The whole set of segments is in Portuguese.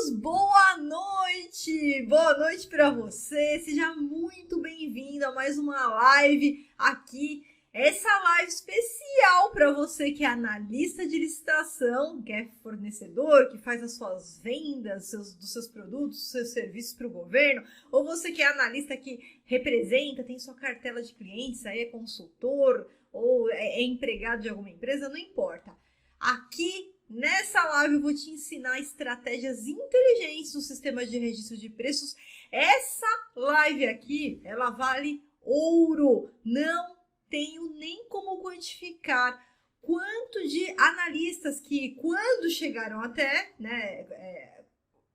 amigos, boa noite! Boa noite para você, seja muito bem-vindo a mais uma live aqui. Essa live especial para você que é analista de licitação, que é fornecedor, que faz as suas vendas dos seus produtos, dos seus serviços para o governo, ou você que é analista que representa, tem sua cartela de clientes, aí é consultor ou é empregado de alguma empresa, não importa. Aqui nessa live eu vou te ensinar estratégias inteligentes no sistema de registro de preços. Essa live aqui, ela vale ouro. Não tenho nem como quantificar quanto de analistas que, quando chegaram até,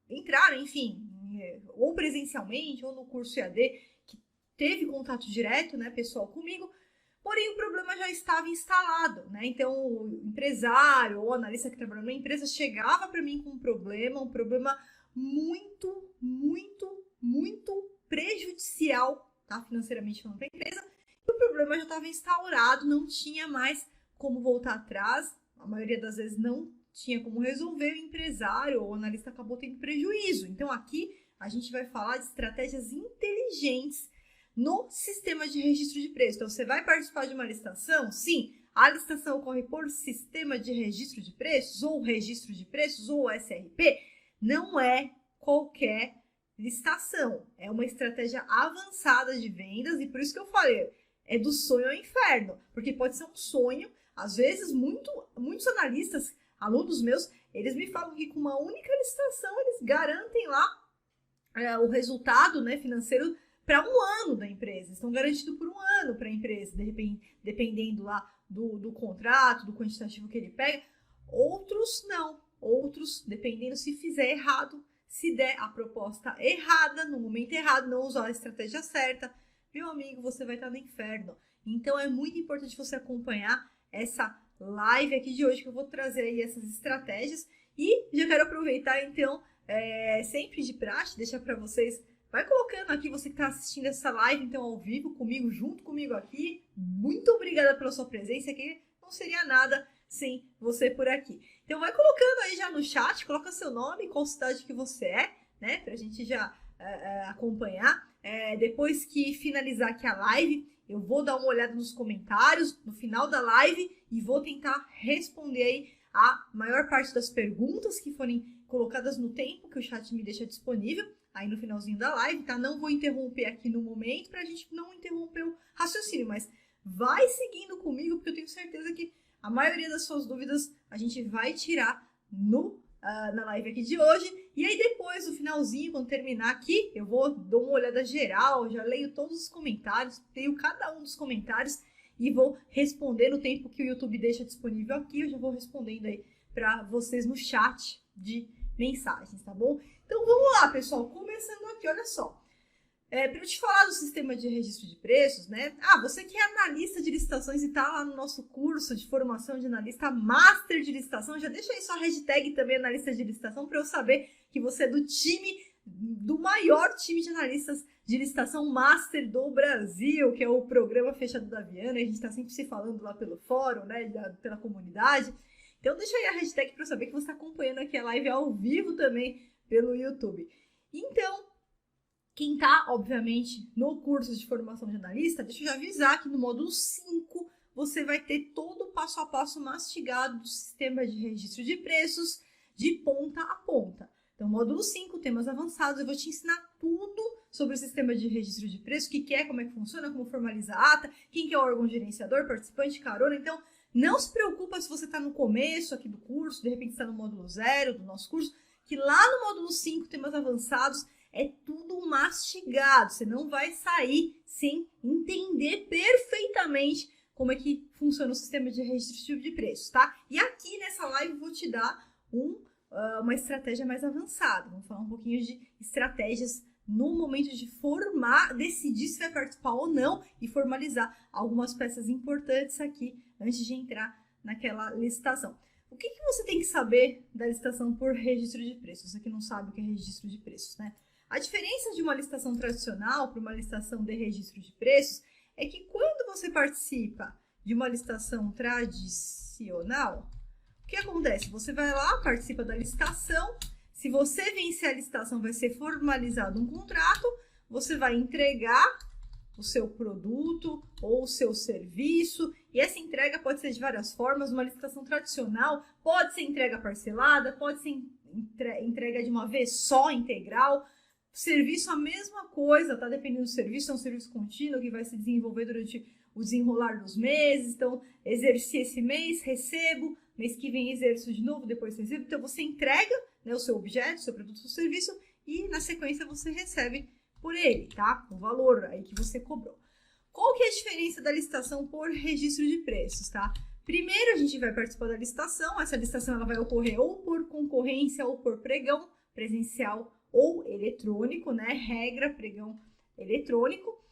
entraram, enfim, ou presencialmente ou no curso EAD, que teve contato direto, pessoal comigo, porém o problema já estava instalado, Então o empresário ou analista que trabalhava na empresa chegava para mim com um problema muito, muito, muito prejudicial, financeiramente falando para a empresa. O problema já estava instaurado, não tinha mais como voltar atrás, a maioria das vezes não tinha como resolver, o empresário ou o analista acabou tendo prejuízo. Então aqui a gente vai falar de estratégias inteligentes no sistema de registro de preço. Então você vai participar de uma licitação? Sim, a licitação ocorre por sistema de registro de preços ou registro de preços ou SRP. Não é qualquer licitação, é uma estratégia avançada de vendas e por isso que eu falei, é do sonho ao inferno, porque pode ser um sonho, às vezes muitos analistas, alunos meus, eles me falam que com uma única licitação eles garantem lá o resultado financeiro para um ano da empresa, estão garantidos por um ano para a empresa, de repente, dependendo lá do contrato, do quantitativo que ele pega. Outros não, outros, dependendo se fizer errado, se der a proposta errada, no momento errado, não usar a estratégia certa, meu amigo, você vai estar no inferno. Então é muito importante você acompanhar essa live aqui de hoje, que eu vou trazer aí essas estratégias. E já quero aproveitar, então, sempre de praxe, deixar para vocês, vai colocando aqui, você que está assistindo essa live, então, ao vivo, comigo, junto comigo aqui. Muito obrigada pela sua presença aqui, não seria nada sem você por aqui. Então vai colocando aí já no chat, coloca seu nome, qual cidade que você é, pra gente já acompanhar. Depois que finalizar aqui a live, eu vou dar uma olhada nos comentários no final da live e vou tentar responder aí a maior parte das perguntas que forem colocadas no tempo que o chat me deixa disponível, aí no finalzinho da live, tá? Não vou interromper aqui no momento pra gente não interromper o raciocínio, mas vai seguindo comigo, porque eu tenho certeza que a maioria das suas dúvidas a gente vai tirar na live aqui de hoje. E aí depois, no finalzinho, quando terminar aqui, eu dou uma olhada geral, já leio todos os comentários, leio cada um dos comentários e vou responder no tempo que o YouTube deixa disponível aqui. Eu já vou respondendo aí para vocês no chat de mensagens, tá bom? Então vamos lá, pessoal, começando aqui, olha só. Para eu te falar do sistema de registro de preços, você que é analista de licitações e está lá no nosso curso de formação de analista Master de licitação, já deixa aí sua hashtag também analista de licitação para eu saber que você é do maior time de analistas de licitação Master do Brasil, que é o programa fechado da Viana. A gente está sempre se falando lá pelo fórum, pela comunidade. Então deixa aí a hashtag para eu saber que você está acompanhando aqui a live ao vivo também pelo YouTube. Então, quem está, obviamente, no curso de formação de analista, deixa eu já avisar que no módulo 5 você vai ter todo o passo a passo mastigado do sistema de registro de preços de ponta a ponta. Então, módulo 5, temas avançados, eu vou te ensinar tudo sobre o sistema de registro de preços, o que é, como é que funciona, como formaliza a ata, quem que é o órgão gerenciador, participante, carona. Então, não se preocupa se você está no começo aqui do curso, de repente está no módulo 0 do nosso curso, que lá no módulo 5, temas avançados, é tudo mastigado, você não vai sair sem entender perfeitamente como é que funciona o sistema de registro de preços, tá? E aqui nessa live eu vou te dar uma estratégia mais avançada, vamos falar um pouquinho de estratégias no momento de decidir se vai participar ou não e formalizar algumas peças importantes aqui antes de entrar naquela licitação. O que você tem que saber da licitação por registro de preços? Você que não sabe o que é registro de preços, A diferença de uma licitação tradicional para uma licitação de registro de preços é que quando você participa de uma licitação tradicional, o que acontece? Você vai lá, participa da licitação, Se você vencer a licitação, vai ser formalizado um contrato, você vai entregar o seu produto ou o seu serviço, e essa entrega pode ser de várias formas. Uma licitação tradicional pode ser entrega parcelada, pode ser entrega de uma vez só, integral. Serviço, a mesma coisa, tá? Dependendo do serviço, é um serviço contínuo que vai se desenvolver durante o desenrolar dos meses. Então, exerci esse mês, recebo, mês que vem exerço de novo, depois recebo. Então, você entrega, né, o seu objeto, o seu produto, o seu serviço, e na sequência você recebe por ele, tá? O valor aí que você cobrou. Qual que é a diferença da licitação por registro de preços, tá? Primeiro, a gente vai participar da licitação. Essa licitação ela vai ocorrer ou por concorrência ou por pregão, presencial ou eletrônico, né? Regra, pregão eletrônico.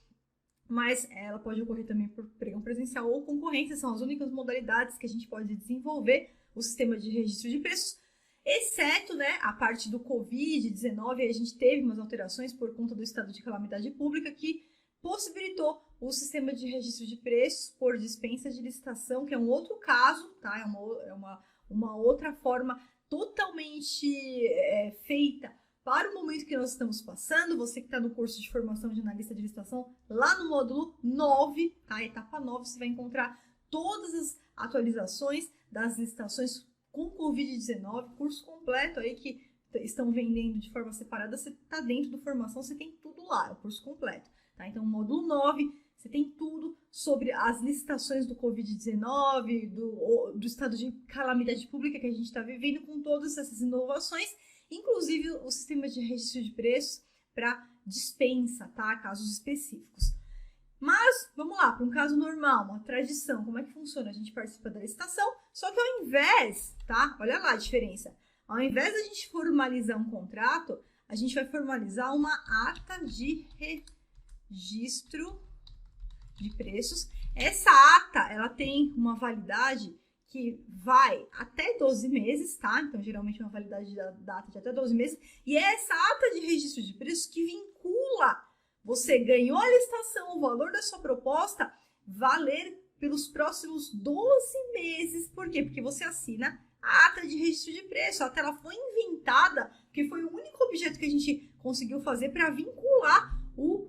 Mas ela pode ocorrer também por pregão presencial ou concorrência. São as únicas modalidades que a gente pode desenvolver o sistema de registro de preços. Exceto, né, a parte do Covid-19, a gente teve umas alterações por conta do estado de calamidade pública que possibilitou o sistema de registro de preços por dispensa de licitação, que é um outro caso, tá? É uma outra forma totalmente feita para o momento que nós estamos passando. Você que está no curso de formação de analista de licitação, lá no módulo 9, tá? Etapa 9, você vai encontrar todas as atualizações das licitações com Covid-19, curso completo aí que estão vendendo de forma separada. Você está dentro do formação, você tem tudo lá, é o curso completo, tá? Então, módulo 9, você tem tudo sobre as licitações do Covid-19, do estado de calamidade pública que a gente está vivendo, com todas essas inovações, inclusive o sistema de registro de preços para dispensa, tá? Casos específicos. Mas, vamos lá, para um caso normal, uma tradição, como é que funciona? A gente participa da licitação, só que ao invés, tá? Olha lá a diferença. Ao invés da gente formalizar um contrato, a gente vai formalizar uma ata de registro de preços. Essa ata, ela tem uma validade que vai até 12 meses, tá? Então, geralmente, uma validade da data de até 12 meses. E é essa ata de registro de preços que vincula. Você ganhou a licitação, o valor da sua proposta valer pelos próximos 12 meses. Por quê? Porque você assina a ata de registro de preço. A ata ela foi inventada porque foi o único objeto que a gente conseguiu fazer para vincular o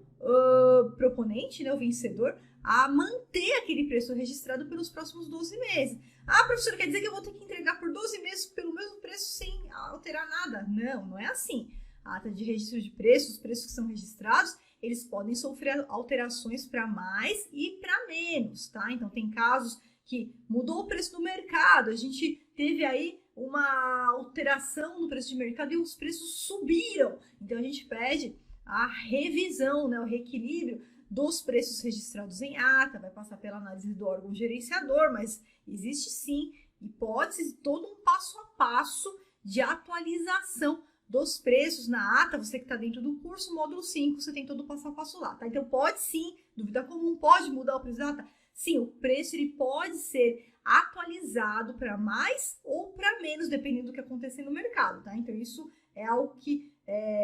proponente, né, o vencedor, a manter aquele preço registrado pelos próximos 12 meses. Ah, professor, quer dizer que eu vou ter que entregar por 12 meses pelo mesmo preço sem alterar nada? Não, não é assim. A ata de registro de preços, os preços que são registrados, eles podem sofrer alterações para mais e para menos, tá? Então, tem casos que mudou o preço do mercado, a gente teve aí uma alteração no preço de mercado e os preços subiram. Então, a gente pede a revisão, né, o reequilíbrio dos preços registrados em ata, vai passar pela análise do órgão gerenciador, mas existe sim hipótese, todo um passo a passo de atualização dos preços na ata. Você que está dentro do curso, módulo 5, você tem todo o passo a passo lá, tá? Então, pode sim, dúvida comum, pode mudar o preço da ata? Sim, o preço ele pode ser atualizado para mais ou para menos, dependendo do que acontecer no mercado, tá? Então, isso é algo que,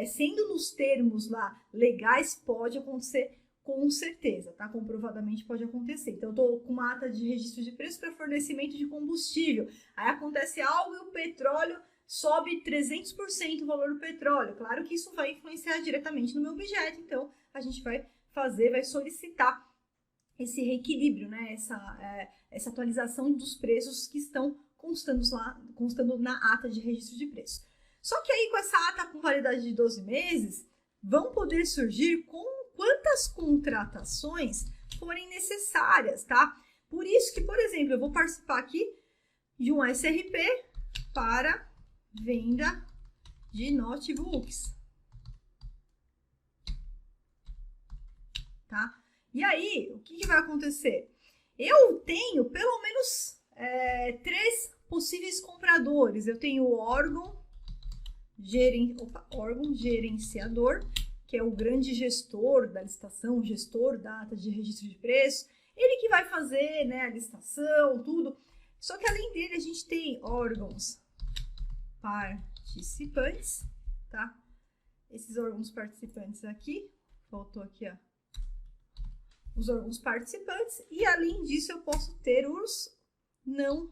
sendo nos termos lá legais, pode acontecer com certeza, tá? Comprovadamente pode acontecer. Então, eu tô com uma ata de registro de preço para fornecimento de combustível. Aí acontece algo e o petróleo sobe 300% o valor do petróleo. Claro que isso vai influenciar diretamente no meu objeto. Então, a gente vai solicitar esse reequilíbrio, né? Essa atualização dos preços que estão constando na ata de registro de preço. Só que aí, com essa ata com validade de 12 meses, vão poder surgir com quantas contratações forem necessárias, tá? Por isso que, por exemplo, eu vou participar aqui de um SRP para venda de notebooks, tá? E aí, o que vai acontecer? Eu tenho pelo menos 3 possíveis compradores. Eu tenho o órgão gerenciador, que é o grande gestor da licitação, gestor da ata de registro de preço, ele que vai fazer, né, a licitação, tudo. Só que além dele, a gente tem órgãos participantes, tá? Esses órgãos participantes aqui, faltou aqui, ó, os órgãos participantes, e além disso eu posso ter os não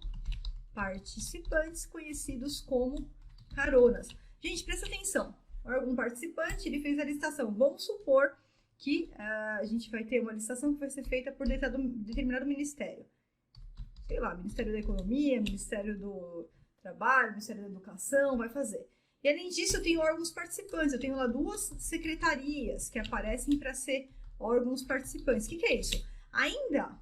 participantes, conhecidos como caronas. Gente, presta atenção. Órgão participante, ele fez a licitação. Vamos supor que a gente vai ter uma licitação que vai ser feita por determinado ministério. Sei lá, Ministério da Economia, Ministério do Trabalho, Ministério da Educação, vai fazer. E além disso, eu tenho órgãos participantes. Eu tenho lá 2 secretarias que aparecem para ser órgãos participantes. O que é isso? Ainda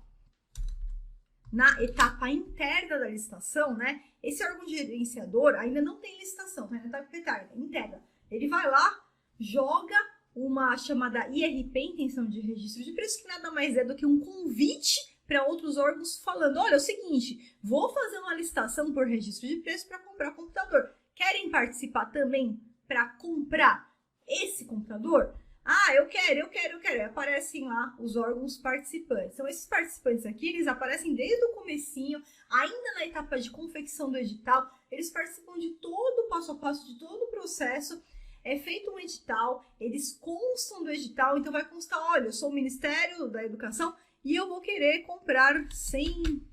na etapa interna da licitação, né? Esse órgão gerenciador ainda não tem licitação, tá? Na etapa interna. Ele vai lá, joga uma chamada IRP, Intenção de Registro de Preço, que nada mais é do que um convite para outros órgãos falando, olha, é o seguinte, vou fazer uma licitação por registro de preço para comprar computador. Querem participar também para comprar esse computador? Ah, eu quero. E aparecem lá os órgãos participantes. Então, esses participantes aqui, eles aparecem desde o comecinho, ainda na etapa de confecção do edital, eles participam de todo o passo a passo, de todo o processo. É feito um edital, eles constam do edital, então vai constar, olha, eu sou o Ministério da Educação e eu vou querer comprar 100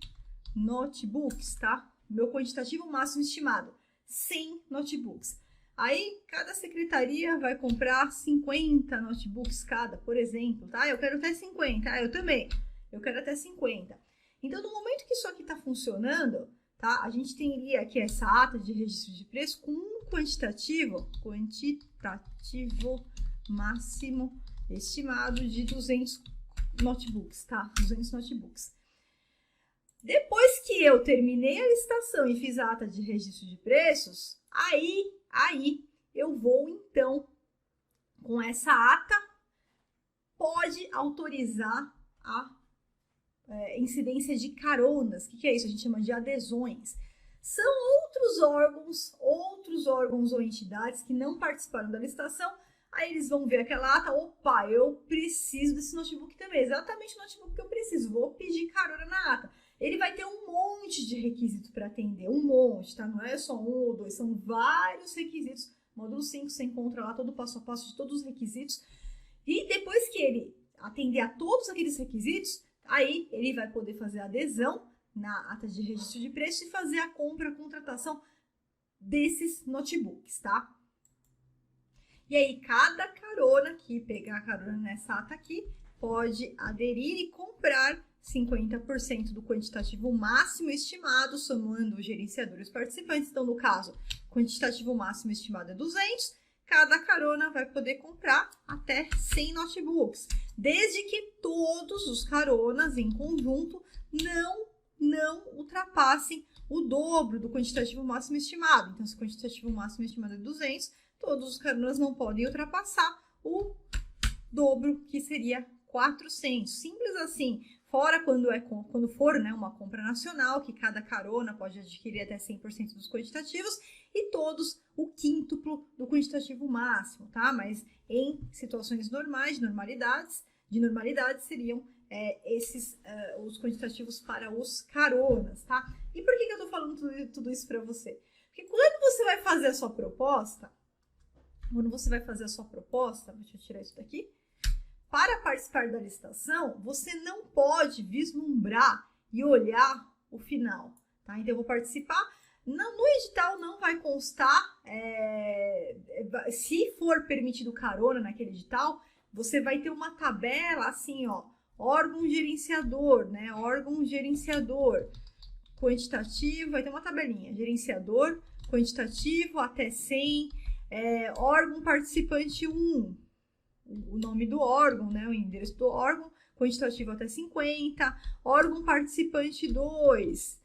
notebooks, tá? Meu quantitativo máximo estimado, 100 notebooks. Aí, cada secretaria vai comprar 50 notebooks cada, por exemplo, tá? Eu quero até 50, eu também, eu quero até 50. Então, no momento que isso aqui está funcionando, tá? A gente teria aqui essa ata de registro de preço com um quantitativo máximo estimado de 200 notebooks, tá? 200 notebooks. Depois que eu terminei a licitação e fiz a ata de registro de preços, aí eu vou, então, com essa ata, pode autorizar a incidência de caronas. O que é isso? A gente chama de adesões. São outros órgãos ou entidades que não participaram da licitação, aí eles vão ver aquela ata, opa, eu preciso desse notebook também, exatamente o notebook que eu preciso, vou pedir carona na ata. Ele vai ter um monte de requisitos para atender, um monte, tá? Não é só 1 ou 2, são vários requisitos. Módulo 5, você encontra lá todo o passo a passo de todos os requisitos. E depois que ele atender a todos aqueles requisitos, aí ele vai poder fazer a adesão na ata de registro de preço e fazer a compra, a contratação desses notebooks, tá? E aí, cada carona que pegar a carona nessa ata aqui, pode aderir e comprar 50% do quantitativo máximo estimado, somando os gerenciadores participantes. Então, no caso, quantitativo máximo estimado é 200, cada carona vai poder comprar até 100 notebooks, desde que todos os caronas em conjunto não ultrapassem o dobro do quantitativo máximo estimado. Então, se o quantitativo máximo estimado é 200, todos os caronas não podem ultrapassar o dobro, que seria 400. Simples assim. Fora quando for, né, uma compra nacional, que cada carona pode adquirir até 100% dos quantitativos e todos o quíntuplo do quantitativo máximo, tá? Mas em situações normais, de normalidade seriam os quantitativos para os caronas, tá? E por que eu tô falando tudo isso para você? Porque quando você vai fazer a sua proposta, deixa eu tirar isso daqui, para participar da licitação, você não pode vislumbrar e olhar o final, tá? Então, eu vou participar. No edital não vai constar, se for permitido carona naquele edital, você vai ter uma tabela assim, ó, órgão gerenciador, né? Órgão gerenciador, quantitativo, vai ter uma tabelinha, gerenciador, quantitativo até 100, órgão participante 1, o nome do órgão, né, o endereço do órgão, quantitativo até 50, órgão participante 2,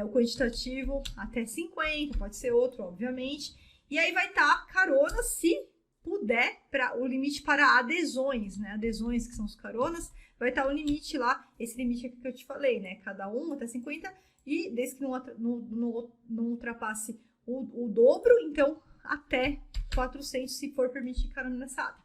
o quantitativo até 50, pode ser outro, obviamente, e aí vai estar carona, se puder, o limite para adesões, né, adesões que são os caronas, vai estar o limite lá, esse limite aqui que eu te falei, né, cada um até 50, e desde que não ultrapasse o dobro, então até 400, se for permitir carona nessa ata.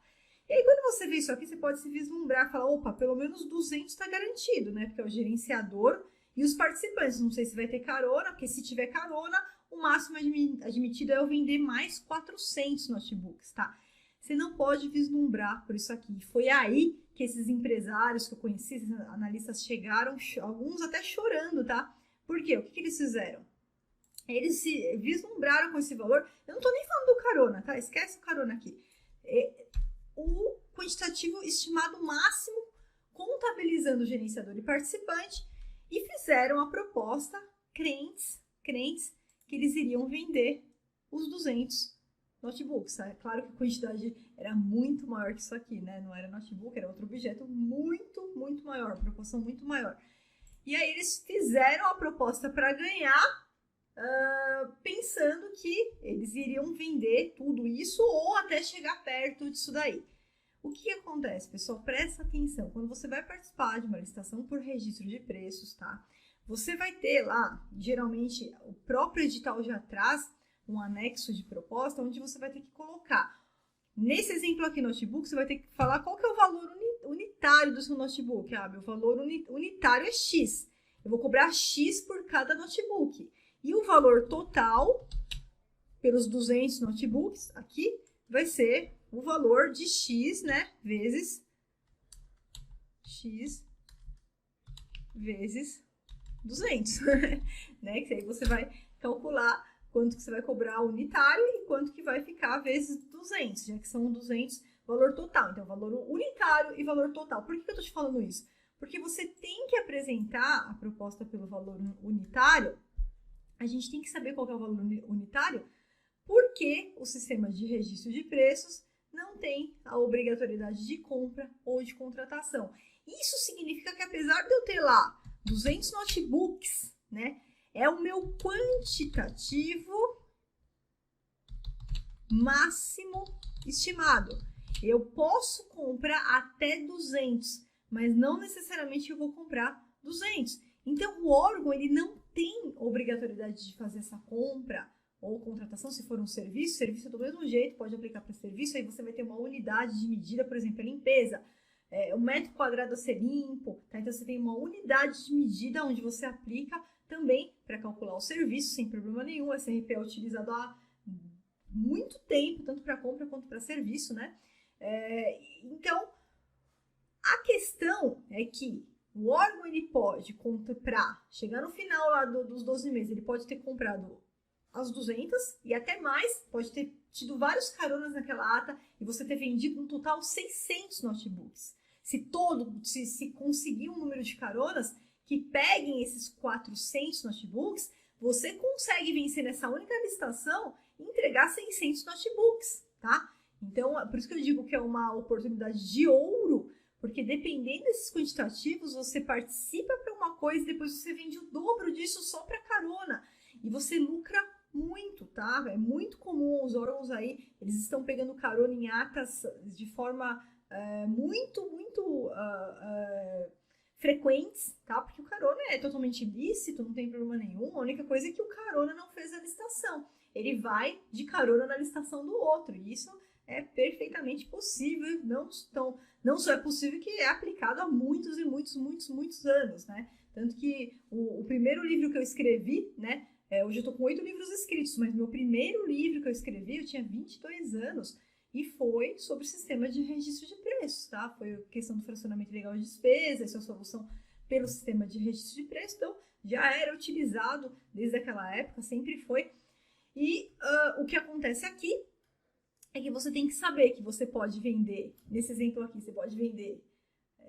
E aí, quando você vê isso aqui, você pode se vislumbrar e falar, opa, pelo menos 200 está garantido, né? Porque é o gerenciador e os participantes. Não sei se vai ter carona, porque se tiver carona, o máximo admitido é eu vender mais 400 notebooks, tá? Você não pode vislumbrar por isso aqui. Foi aí que esses empresários que eu conheci, esses analistas chegaram, alguns até chorando, tá? Por quê? O que eles fizeram? Eles se vislumbraram com esse valor. Eu não tô nem falando do carona, tá? Esquece o carona aqui. O quantitativo estimado máximo, contabilizando o gerenciador e participante, e fizeram a proposta crentes que eles iriam vender os 200 notebooks. É claro que a quantidade era muito maior que isso aqui, né? Não era notebook, era outro objeto muito maior, proporção muito maior. E aí eles fizeram a proposta para ganhar, pensando que eles iriam vender tudo isso ou até chegar perto disso daí. O que acontece, pessoal? Presta atenção. Quando você vai participar de uma licitação por registro de preços, tá? Você vai ter lá, geralmente, o próprio edital já traz um anexo de proposta, onde você vai ter que colocar. Nesse exemplo aqui, notebook, você vai ter que falar qual que é o valor unitário do seu notebook. Meu valor unitário é X. Eu vou cobrar X por cada notebook. E o valor total, pelos 200 notebooks, aqui, vai ser o valor de X, né, vezes X vezes 200, né? Que aí você vai calcular quanto que você vai cobrar unitário e quanto que vai ficar vezes 200, já que são 200 valor total. Então, valor unitário e valor total. Por que eu tô te falando isso? Porque você tem que apresentar a proposta pelo valor unitário. A gente tem que saber qual que é o valor unitário, porque o sistema de registro de preços não tem a obrigatoriedade de compra ou de contratação. Isso significa que, apesar de eu ter lá 200 notebooks, né, é o meu quantitativo máximo estimado. Eu posso comprar até 200, mas não necessariamente eu vou comprar 200. Então, o órgão ele não tem obrigatoriedade de fazer essa compra ou contratação, se for um serviço é do mesmo jeito, pode aplicar para serviço, aí você vai ter uma unidade de medida, por exemplo, a limpeza, o metro quadrado a ser limpo, tá? Então você tem uma unidade de medida onde você aplica também para calcular o serviço, sem problema nenhum. A SRP é utilizado há muito tempo, tanto para compra quanto para serviço, né? Então, a questão é que o órgão ele pode comprar, chegar no final lá dos 12 meses, ele pode ter comprado as 200 e até mais, pode ter tido vários caronas naquela ata e você ter vendido no total 600 notebooks. Se conseguir um número de caronas que peguem esses 400 notebooks, você consegue vencer nessa única licitação e entregar 600 notebooks, tá? Então, por isso que eu digo que é uma oportunidade de ouro, porque dependendo desses quantitativos, você participa para uma coisa e depois você vende o dobro disso só para carona. E você lucra muito, tá? É muito comum os órgãos aí, eles estão pegando carona em atas de forma muito frequentes, tá? Porque o carona é totalmente ilícito, não tem problema nenhum. A única coisa é que o carona não fez a licitação. Ele vai de carona na licitação do outro. E isso é perfeitamente possível. Não só é possível, que é aplicado há muitos anos, né? Tanto que o primeiro livro que eu escrevi, né? Hoje eu tô com 8 livros escritos, mas meu primeiro livro que eu escrevi, eu tinha 22 anos, e foi sobre o sistema de registro de preços, tá? Foi a questão do fracionamento legal de despesa, essa solução pelo sistema de registro de preços, então já era utilizado desde aquela época, sempre foi. E o que acontece aqui é que você tem que saber que você pode vender, nesse exemplo aqui, você pode vender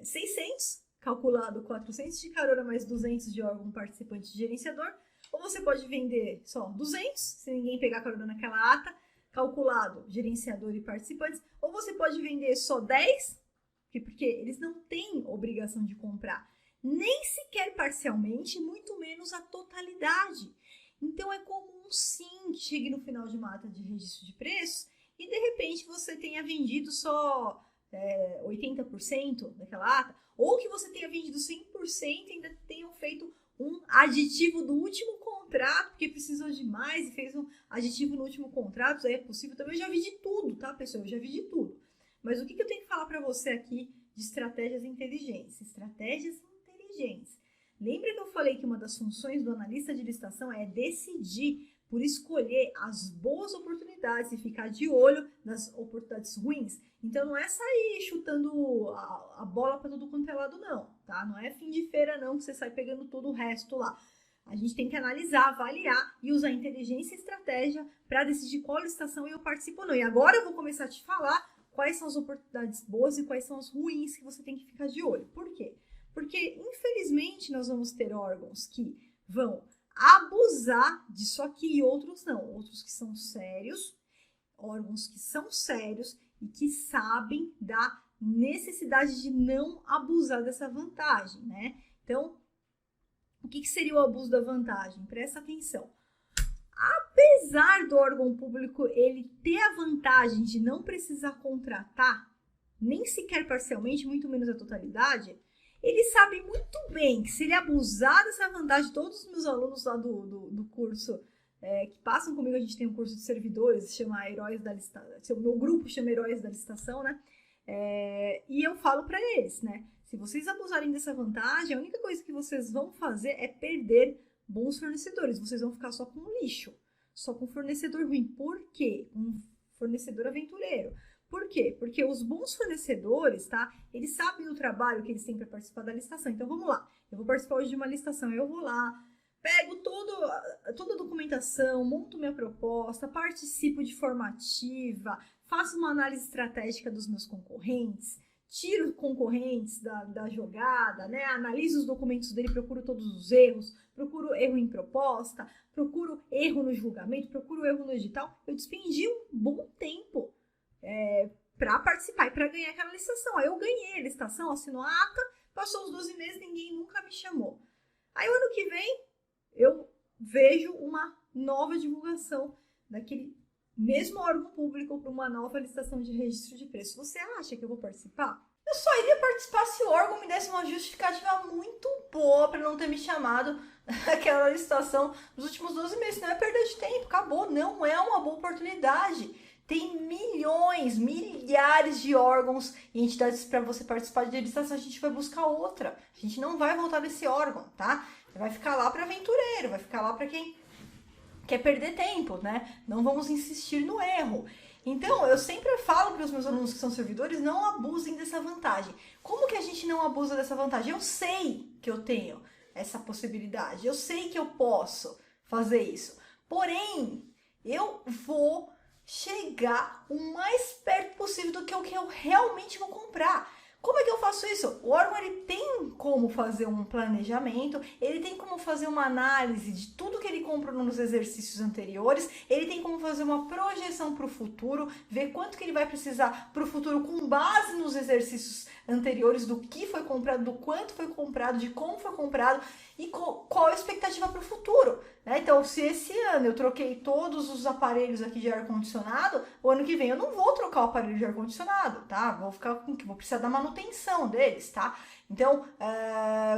600, calculado 400 de carona mais 200 de órgão participante de gerenciador, ou você pode vender só 200, se ninguém pegar carona naquela ata, calculado gerenciador e participantes, ou você pode vender só 10, porque eles não têm obrigação de comprar, nem sequer parcialmente, muito menos a totalidade. Então é comum sim que chegue no final de uma ata de registro de preços e de repente você tenha vendido só 80% daquela ata, ou que você tenha vendido 100% e ainda tenham feito um aditivo do último contrato, porque precisou de mais e fez um aditivo no último contrato, isso aí é possível também. Eu já vi de tudo, tá, pessoal? Eu já vi de tudo. Mas o que eu tenho que falar para você aqui de estratégias inteligentes? Estratégias inteligentes. Lembra que eu falei que uma das funções do analista de licitação é decidir por escolher as boas oportunidades e ficar de olho nas oportunidades ruins? Então não é sair chutando a bola para todo quanto é lado, não, tá? Não é fim de feira, não, que você sai pegando todo o resto lá. A gente tem que analisar, avaliar e usar inteligência e estratégia para decidir qual licitação eu participo ou não. E agora eu vou começar a te falar quais são as oportunidades boas e quais são as ruins que você tem que ficar de olho. Por quê? Porque, infelizmente, nós vamos ter órgãos que vão abusar disso aqui e outros não. Outros que são sérios, órgãos que são sérios e que sabem da necessidade de não abusar dessa vantagem, né? Então, o que seria o abuso da vantagem? Presta atenção. Apesar do órgão público ele ter a vantagem de não precisar contratar, nem sequer parcialmente, muito menos a totalidade, ele sabe muito bem que se ele abusar dessa vantagem, todos os meus alunos lá do curso que passam comigo, a gente tem um curso de servidores, chama Heróis da Licitação, o meu grupo chama Heróis da Licitação, né? E eu falo para eles, né? Se vocês abusarem dessa vantagem, a única coisa que vocês vão fazer é perder bons fornecedores. Vocês vão ficar só com lixo, só com fornecedor ruim. Por quê? Um fornecedor aventureiro. Por quê? Porque os bons fornecedores, tá? Eles sabem o trabalho que eles têm para participar da licitação. Então, vamos lá. Eu vou participar hoje de uma licitação. Eu vou lá, pego toda a documentação, monto minha proposta, participo de formativa, faço uma análise estratégica dos meus concorrentes, tiro concorrentes da jogada, né? Analiso os documentos dele, procuro todos os erros, procuro erro em proposta, procuro erro no julgamento, procuro erro no edital. Eu despendi um bom tempo para participar e para ganhar aquela licitação. Aí eu ganhei a licitação, assino a ata, passou os 12 meses, ninguém nunca me chamou. Aí o ano que vem, eu vejo uma nova divulgação daquele mesmo órgão público para uma nova licitação de registro de preço. Você acha que eu vou participar? Eu só iria participar se o órgão me desse uma justificativa muito boa para não ter me chamado naquela licitação nos últimos 12 meses. Não é perda de tempo, acabou. Não é uma boa oportunidade. Tem milhões, milhares de órgãos e entidades para você participar de licitação. A gente vai buscar outra. A gente não vai voltar nesse órgão, tá? Vai ficar lá para aventureiro, vai ficar lá para quem quer perder tempo, né? Não vamos insistir no erro. Então, eu sempre falo para os meus alunos que são servidores, não abusem dessa vantagem. Como que a gente não abusa dessa vantagem? Eu sei que eu tenho essa possibilidade, eu sei que eu posso fazer isso. Porém, eu vou chegar o mais perto possível do que o que eu realmente vou comprar. Como é que eu faço isso? O órgão ele tem como fazer um planejamento, ele tem como fazer uma análise de tudo que ele comprou nos exercícios anteriores, ele tem como fazer uma projeção para o futuro, ver quanto que ele vai precisar para o futuro com base nos exercícios anteriores, do que foi comprado, do quanto foi comprado, de como foi comprado e qual a expectativa para o futuro. Né? Então, se esse ano eu troquei todos os aparelhos aqui de ar-condicionado, o ano que vem eu não vou trocar o aparelho de ar-condicionado, tá? Vou precisar da manutenção deles, tá? Então,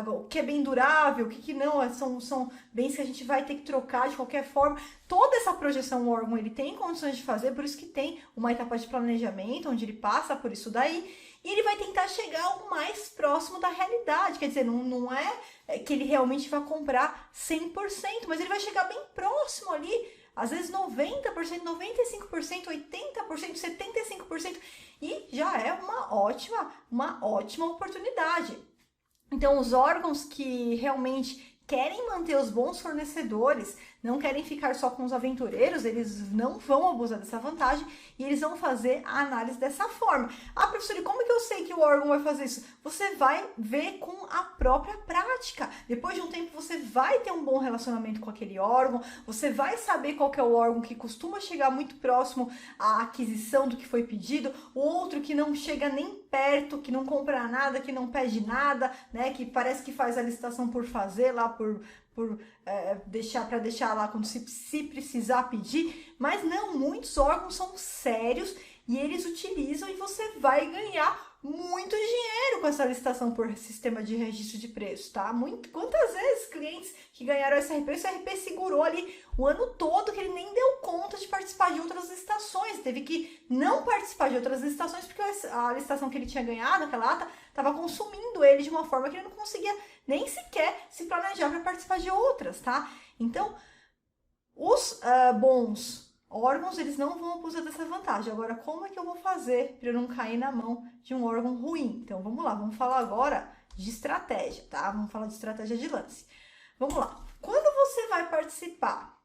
o que é bem durável, o que não, são bens que a gente vai ter que trocar de qualquer forma. Toda essa projeção o órgão ele tem condições de fazer, por isso que tem uma etapa de planejamento, onde ele passa por isso daí, e ele vai tentar chegar o mais próximo da realidade. Quer dizer, não é que ele realmente vai comprar 100%, mas ele vai chegar bem próximo ali, às vezes 90%, 95%, 80%, 75%, e já é uma ótima oportunidade. Então, os órgãos que realmente querem manter os bons fornecedores, não querem ficar só com os aventureiros, eles não vão abusar dessa vantagem e eles vão fazer a análise dessa forma. Ah, professor, e como que eu sei que o órgão vai fazer isso? Você vai ver com a própria prática. Depois de um tempo, você vai ter um bom relacionamento com aquele órgão, você vai saber qual que é o órgão que costuma chegar muito próximo à aquisição do que foi pedido, o outro que não chega nem perto, que não compra nada, que não pede nada, né? Que parece que faz a licitação por fazer lá, por deixar lá quando se precisar pedir, mas não, muitos órgãos são sérios e eles utilizam e você vai ganhar muito dinheiro com essa licitação por sistema de registro de preços, tá? Quantas vezes clientes que ganharam o SRP segurou ali o ano todo que ele nem deu conta de participar de outras licitações, teve que não participar de outras licitações porque a licitação que ele tinha ganhado, aquela ata, estava consumindo ele de uma forma que ele não conseguia nem sequer se planejar para participar de outras, tá? Então, os bons órgãos, eles não vão abusar dessa vantagem. Agora, como é que eu vou fazer para eu não cair na mão de um órgão ruim? Então, vamos lá, vamos falar agora de estratégia, tá? Vamos falar de estratégia de lance. Vamos lá. Quando você vai participar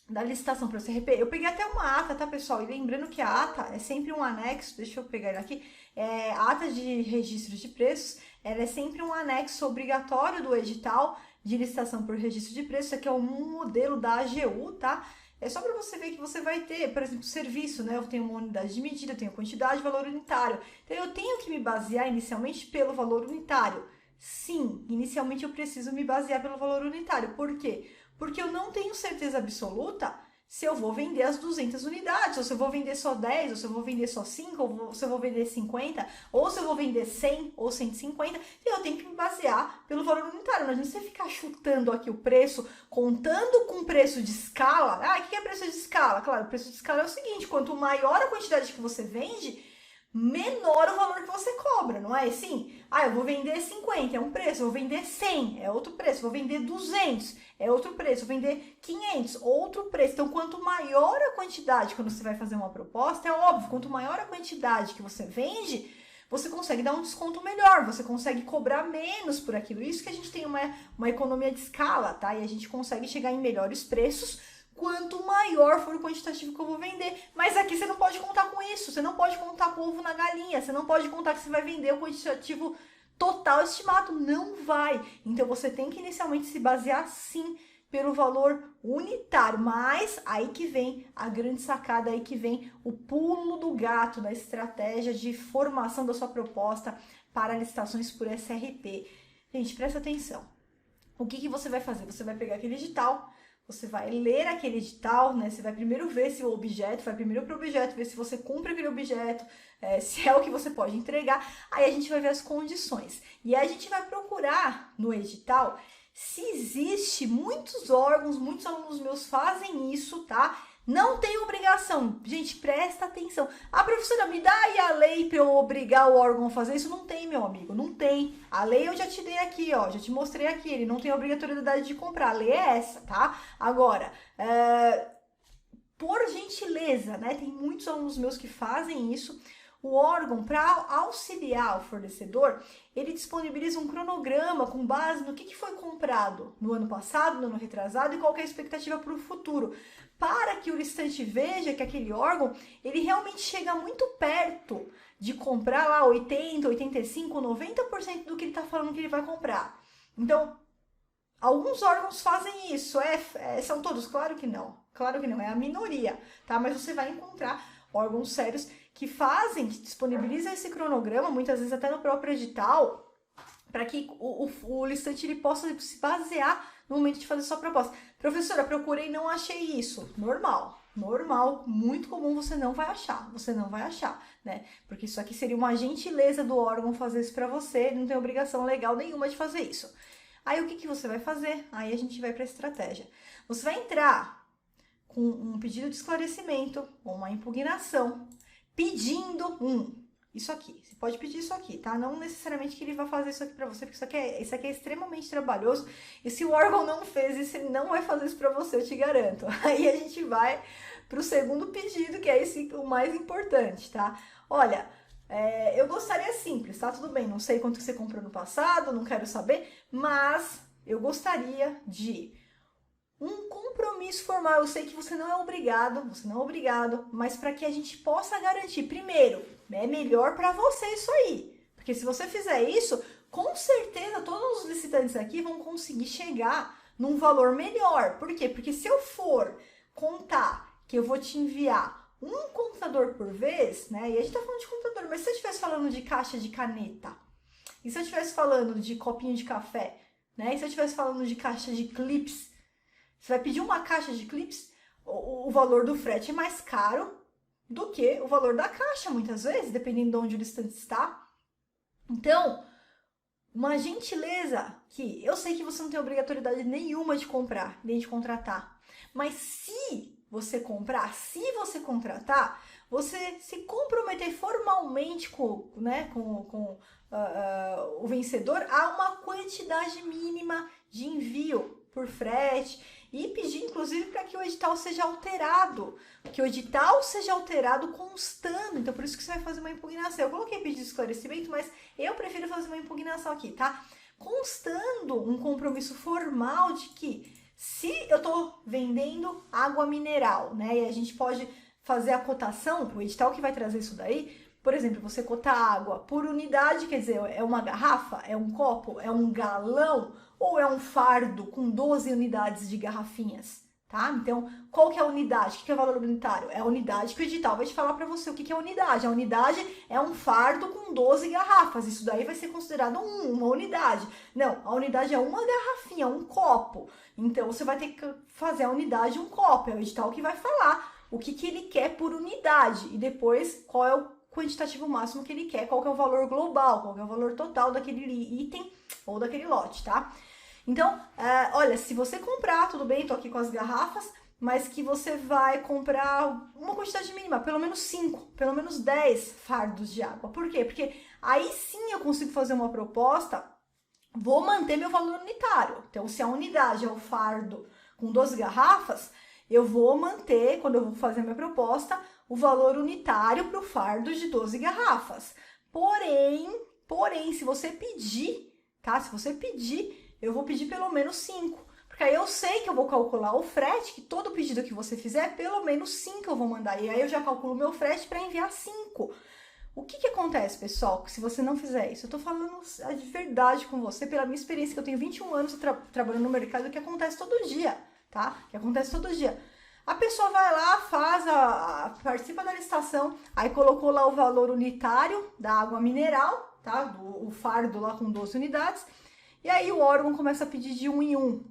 da licitação para o CRP, eu peguei até uma ata, tá, pessoal? E lembrando que a ata é sempre um anexo, deixa eu pegar ele aqui, a ata de registro de preços, ela é sempre um anexo obrigatório do edital de licitação por registro de preços. Isso aqui é um modelo da AGU, tá? É só para você ver que você vai ter, por exemplo, serviço, né? Eu tenho uma unidade de medida, eu tenho quantidade e valor unitário. Então, eu tenho que me basear inicialmente pelo valor unitário. Sim, inicialmente eu preciso me basear pelo valor unitário. Por quê? Porque eu não tenho certeza absoluta se eu vou vender as 200 unidades, ou se eu vou vender só 10, ou se eu vou vender só 5, ou se eu vou vender 50, ou se eu vou vender 100 ou 150. Então, eu tenho que me basear pelo valor unitário. Não adianta você ficar chutando aqui o preço, contando com preço de escala. Ah, o que é preço de escala? Claro, o preço de escala é o seguinte: quanto maior a quantidade que você vende, menor o valor que você cobra, não é assim? Ah, eu vou vender 50, é um preço, eu vou vender 100, é outro preço, eu vou vender 200, é outro preço, eu vou vender 500, outro preço. Então, quanto maior a quantidade, quando você vai fazer uma proposta, é óbvio, quanto maior a quantidade que você vende, você consegue dar um desconto melhor, você consegue cobrar menos por aquilo. Isso que a gente tem uma economia de escala, tá? E a gente consegue chegar em melhores preços quanto maior for o quantitativo que eu vou vender. Mas aqui você não pode contar com isso, você não pode contar com o ovo na galinha, você não pode contar que você vai vender o quantitativo total estimado, não vai. Então você tem que inicialmente se basear sim pelo valor unitário, mas aí que vem a grande sacada, aí que vem o pulo do gato da estratégia de formação da sua proposta para licitações por SRP. Gente, presta atenção. O que você vai fazer? Você vai pegar aquele edital, você vai ler aquele edital, né? Você vai primeiro ver se o objeto, vai primeiro para o objeto, ver se você cumpre aquele objeto, se é o que você pode entregar. Aí a gente vai ver as condições. E aí a gente vai procurar no edital se existe, muitos órgãos, muitos alunos meus fazem isso, tá? Não tem obrigação. Gente, presta atenção. A professora, me dá aí a lei para eu obrigar o órgão a fazer isso? Não tem, meu amigo, não tem. A lei eu já te dei aqui, ó, já te mostrei aqui. Ele não tem obrigatoriedade de comprar. A lei é essa, tá? Agora, por gentileza, né? Tem muitos alunos meus que fazem isso. O órgão, para auxiliar o fornecedor, ele disponibiliza um cronograma com base no que foi comprado no ano passado, no ano retrasado, e qual que é a expectativa para o futuro, para que o licitante veja que aquele órgão, ele realmente chega muito perto de comprar lá 80, 85, 90% do que ele está falando que ele vai comprar. Então, alguns órgãos fazem isso, são todos? Claro que não, é a minoria, tá? Mas você vai encontrar órgãos sérios que fazem, que disponibilizam esse cronograma, muitas vezes até no próprio edital, para que o licitante ele possa se basear no momento de fazer sua proposta. Professora, procurei e não achei isso. Normal, muito comum, você não vai achar, né? Porque isso aqui seria uma gentileza do órgão fazer isso para você, não tem obrigação legal nenhuma de fazer isso. Aí o que você vai fazer? Aí a gente vai para a estratégia. Você vai entrar com um pedido de esclarecimento, ou uma impugnação, pedindo isso aqui. Você pode pedir isso aqui, tá? Não necessariamente que ele vai fazer isso aqui para você, porque isso aqui é extremamente trabalhoso. E se o órgão não fez isso, ele não vai fazer isso para você, eu te garanto. Aí a gente vai para o segundo pedido, que é o mais importante, tá? Olha, eu gostaria simples, tá? Tudo bem, não sei quanto você comprou no passado, não quero saber, mas eu gostaria de um compromisso formal. Eu sei que você não é obrigado, mas para que a gente possa garantir, primeiro, é melhor para você isso aí. Porque se você fizer isso, com certeza todos os licitantes aqui vão conseguir chegar num valor melhor. Por quê? Porque se eu for contar que eu vou te enviar um computador por vez, né? E a gente tá falando de computador, mas se eu estivesse falando de caixa de caneta, e se eu estivesse falando de copinho de café, né? E se eu estivesse falando de caixa de clips, você vai pedir uma caixa de clips, o valor do frete é mais caro do que o valor da caixa, muitas vezes, dependendo de onde o licitante está. Então, uma gentileza que eu sei que você não tem obrigatoriedade nenhuma de comprar, nem de contratar, mas se você contratar, você se comprometer formalmente com o vencedor a uma quantidade mínima de envio por frete, e pedir, inclusive, para que o edital seja alterado, constando. Então, por isso que você vai fazer uma impugnação. Eu coloquei pedido de esclarecimento, mas eu prefiro fazer uma impugnação aqui, tá? Constando um compromisso formal de que Se eu estou vendendo água mineral, né, e a gente pode fazer a cotação, o edital que vai trazer isso daí, por exemplo, você cotar água por unidade, quer dizer, é uma garrafa, é um copo, é um galão ou é um fardo com 12 unidades de garrafinhas, tá? Então, qual que é a unidade? O que é o valor unitário? É a unidade que o edital vai te falar para você o que é a unidade. A unidade é um fardo com 12 garrafas, isso daí vai ser considerado uma unidade. Não, a unidade é uma garrafinha, um copo. Então, você vai ter que fazer a unidade um copo, é o edital que vai falar o que ele quer por unidade e depois qual é o quantitativo máximo que ele quer, qual que é o valor global, qual que é o valor total daquele item ou daquele lote, tá? Então, olha, se você comprar, tudo bem, tô aqui com as garrafas, mas que você vai comprar uma quantidade mínima, pelo menos 5, pelo menos 10 fardos de água. Por quê? Porque aí sim eu consigo fazer uma proposta, vou manter meu valor unitário. Então, se a unidade é o fardo com 12 garrafas, eu vou manter, quando eu vou fazer a minha proposta, o valor unitário para o fardo de 12 garrafas. Porém, se você pedir, tá? Se você pedir, eu vou pedir pelo menos 5. Porque aí eu sei que eu vou calcular o frete, que todo pedido que você fizer, pelo menos 5 eu vou mandar. E aí eu já calculo o meu frete para enviar 5. O que acontece, pessoal, se você não fizer isso? Eu tô falando de verdade com você, pela minha experiência, que eu tenho 21 anos trabalhando no mercado, que acontece todo dia, tá? Que acontece todo dia. A pessoa vai lá, participa da licitação, aí colocou lá o valor unitário da água mineral, tá? O fardo lá com 12 unidades, e aí o órgão começa a pedir de 1 em 1,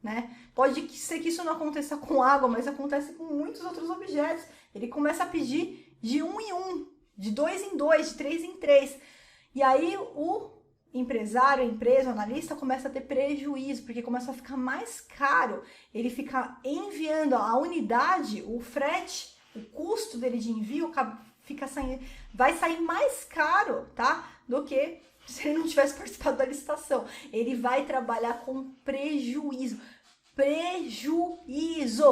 né? Pode ser que isso não aconteça com água, mas acontece com muitos outros objetos. Ele começa a pedir de 1 em 1, de 2 em 2, de 3 em 3. E aí o empresário, a empresa, o analista começa a ter prejuízo, porque começa a ficar mais caro. Ele fica enviando a unidade, o frete, o custo dele de envio vai sair mais caro, tá? Do que se ele não tivesse participado da licitação. Ele vai trabalhar com prejuízo.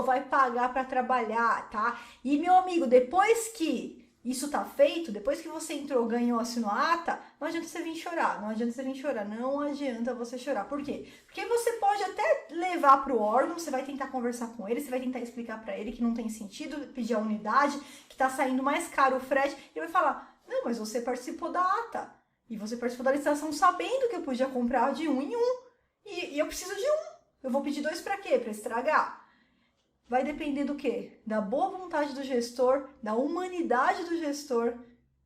Vai pagar para trabalhar, tá? E meu amigo, depois que isso tá feito, depois que você entrou, ganhou, assinou a ata, não adianta você vir chorar, não adianta você chorar. Por quê? Porque você pode até levar para o órgão, você vai tentar conversar com ele, você vai tentar explicar para ele que não tem sentido pedir a unidade, que tá saindo mais caro o frete, ele vai falar, não, mas você participou da ata, e você participou da licitação sabendo que eu podia comprar de 1 em 1, e eu preciso de 1, eu vou pedir 2 para quê? Para estragar? Vai depender do quê? Da boa vontade do gestor, da humanidade do gestor,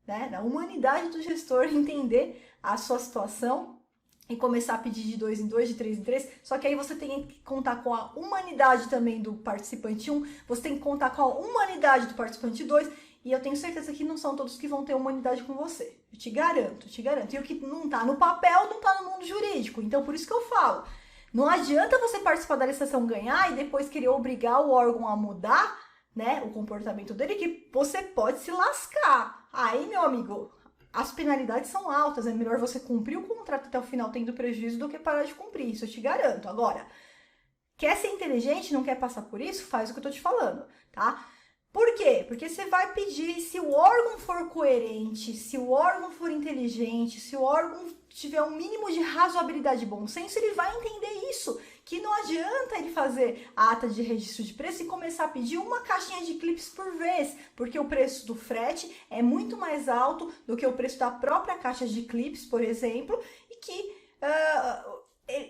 né? Da humanidade do gestor entender a sua situação e começar a pedir de 2 em 2, de 3 em 3. Só que aí você tem que contar com a humanidade também do participante 1, você tem que contar com a humanidade do participante 2, e eu tenho certeza que não são todos que vão ter humanidade com você. Eu te garanto, te garanto. E o que não tá no papel, não tá no mundo jurídico. Então, por isso que eu falo. Não adianta você participar da licitação, ganhar e depois querer obrigar o órgão a mudar, né, o comportamento dele, que você pode se lascar. Aí, meu amigo, as penalidades são altas. É melhor você cumprir o contrato até o final tendo prejuízo do que parar de cumprir. Isso eu te garanto. Agora, quer ser inteligente, não quer passar por isso? Faz o que eu tô te falando, tá? Por quê? Porque você vai pedir, se o órgão for coerente, se o órgão for inteligente, se o órgão tiver um mínimo de razoabilidade e bom senso, ele vai entender isso, que não adianta ele fazer a ata de registro de preço e começar a pedir uma caixinha de clips por vez, porque o preço do frete é muito mais alto do que o preço da própria caixa de clips, por exemplo, e que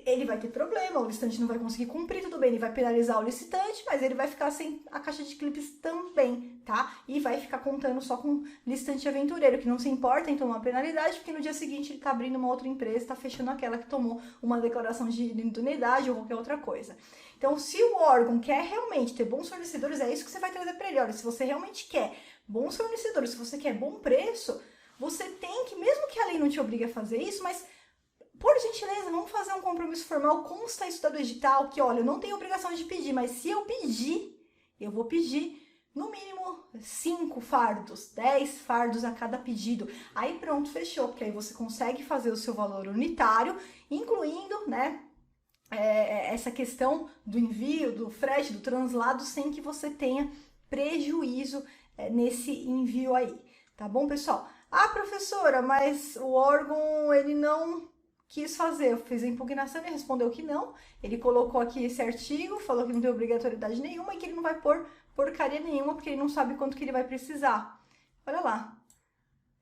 ele vai ter problema, o licitante não vai conseguir cumprir, tudo bem, ele vai penalizar o licitante, mas ele vai ficar sem a caixa de clips também, tá? E vai ficar contando só com licitante aventureiro, que não se importa em tomar penalidade, porque no dia seguinte ele tá abrindo uma outra empresa, tá fechando aquela que tomou uma declaração de idoneidade ou qualquer outra coisa. Então, se o órgão quer realmente ter bons fornecedores, é isso que você vai trazer para ele. Olha, se você realmente quer bons fornecedores, se você quer bom preço, você tem que, mesmo que a lei não te obrigue a fazer isso, mas por gentileza, vamos fazer um compromisso formal, consta isso do edital, que olha, eu não tenho obrigação de pedir, mas se eu pedir, eu vou pedir no mínimo 5 fardos, 10 fardos a cada pedido. Aí pronto, fechou, porque aí você consegue fazer o seu valor unitário, incluindo, né, essa questão do envio, do frete, do translado, sem que você tenha prejuízo nesse envio aí. Tá bom, pessoal? Ah, professora, mas o órgão, ele não quis fazer, eu fiz a impugnação, ele respondeu que não, ele colocou aqui esse artigo, falou que não tem obrigatoriedade nenhuma e que ele não vai pôr porcaria nenhuma, porque ele não sabe quanto que ele vai precisar. Olha lá.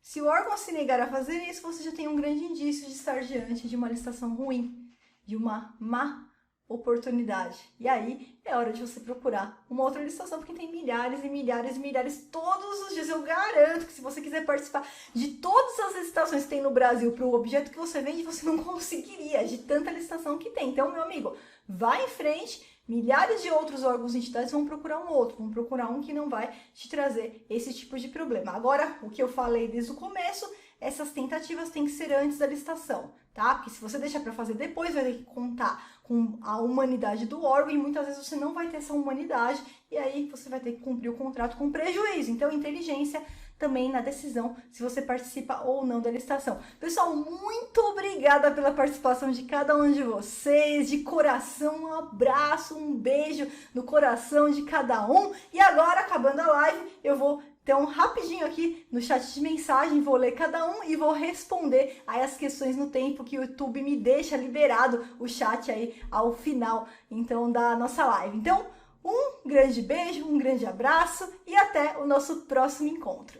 Se o órgão se negar a fazer isso, você já tem um grande indício de estar diante de uma licitação ruim, de uma má oportunidade. E aí é hora de você procurar uma outra licitação, porque tem milhares e milhares e milhares todos os dias. Eu garanto que se você quiser participar de todas as licitações que tem no Brasil para o objeto que você vende, você não conseguiria, de tanta licitação que tem. Então, meu amigo, vá em frente. Milhares de outros órgãos e entidades vão procurar um outro, vão procurar um que não vai te trazer esse tipo de problema. Agora, o que eu falei desde o começo, essas tentativas têm que ser antes da licitação, tá? Porque se você deixar para fazer depois, vai ter que contar com a humanidade do órgão e muitas vezes você não vai ter essa humanidade e aí você vai ter que cumprir o contrato com prejuízo. Então, inteligência também na decisão se você participa ou não da licitação. Pessoal, muito obrigada pela participação de cada um de vocês, de coração, um abraço, um beijo no coração de cada um. E agora, acabando a live, eu vou então, rapidinho aqui no chat de mensagem, vou ler cada um e vou responder aí as questões no tempo que o YouTube me deixa liberado o chat aí ao final, então, da nossa live. Então, um grande beijo, um grande abraço e até o nosso próximo encontro.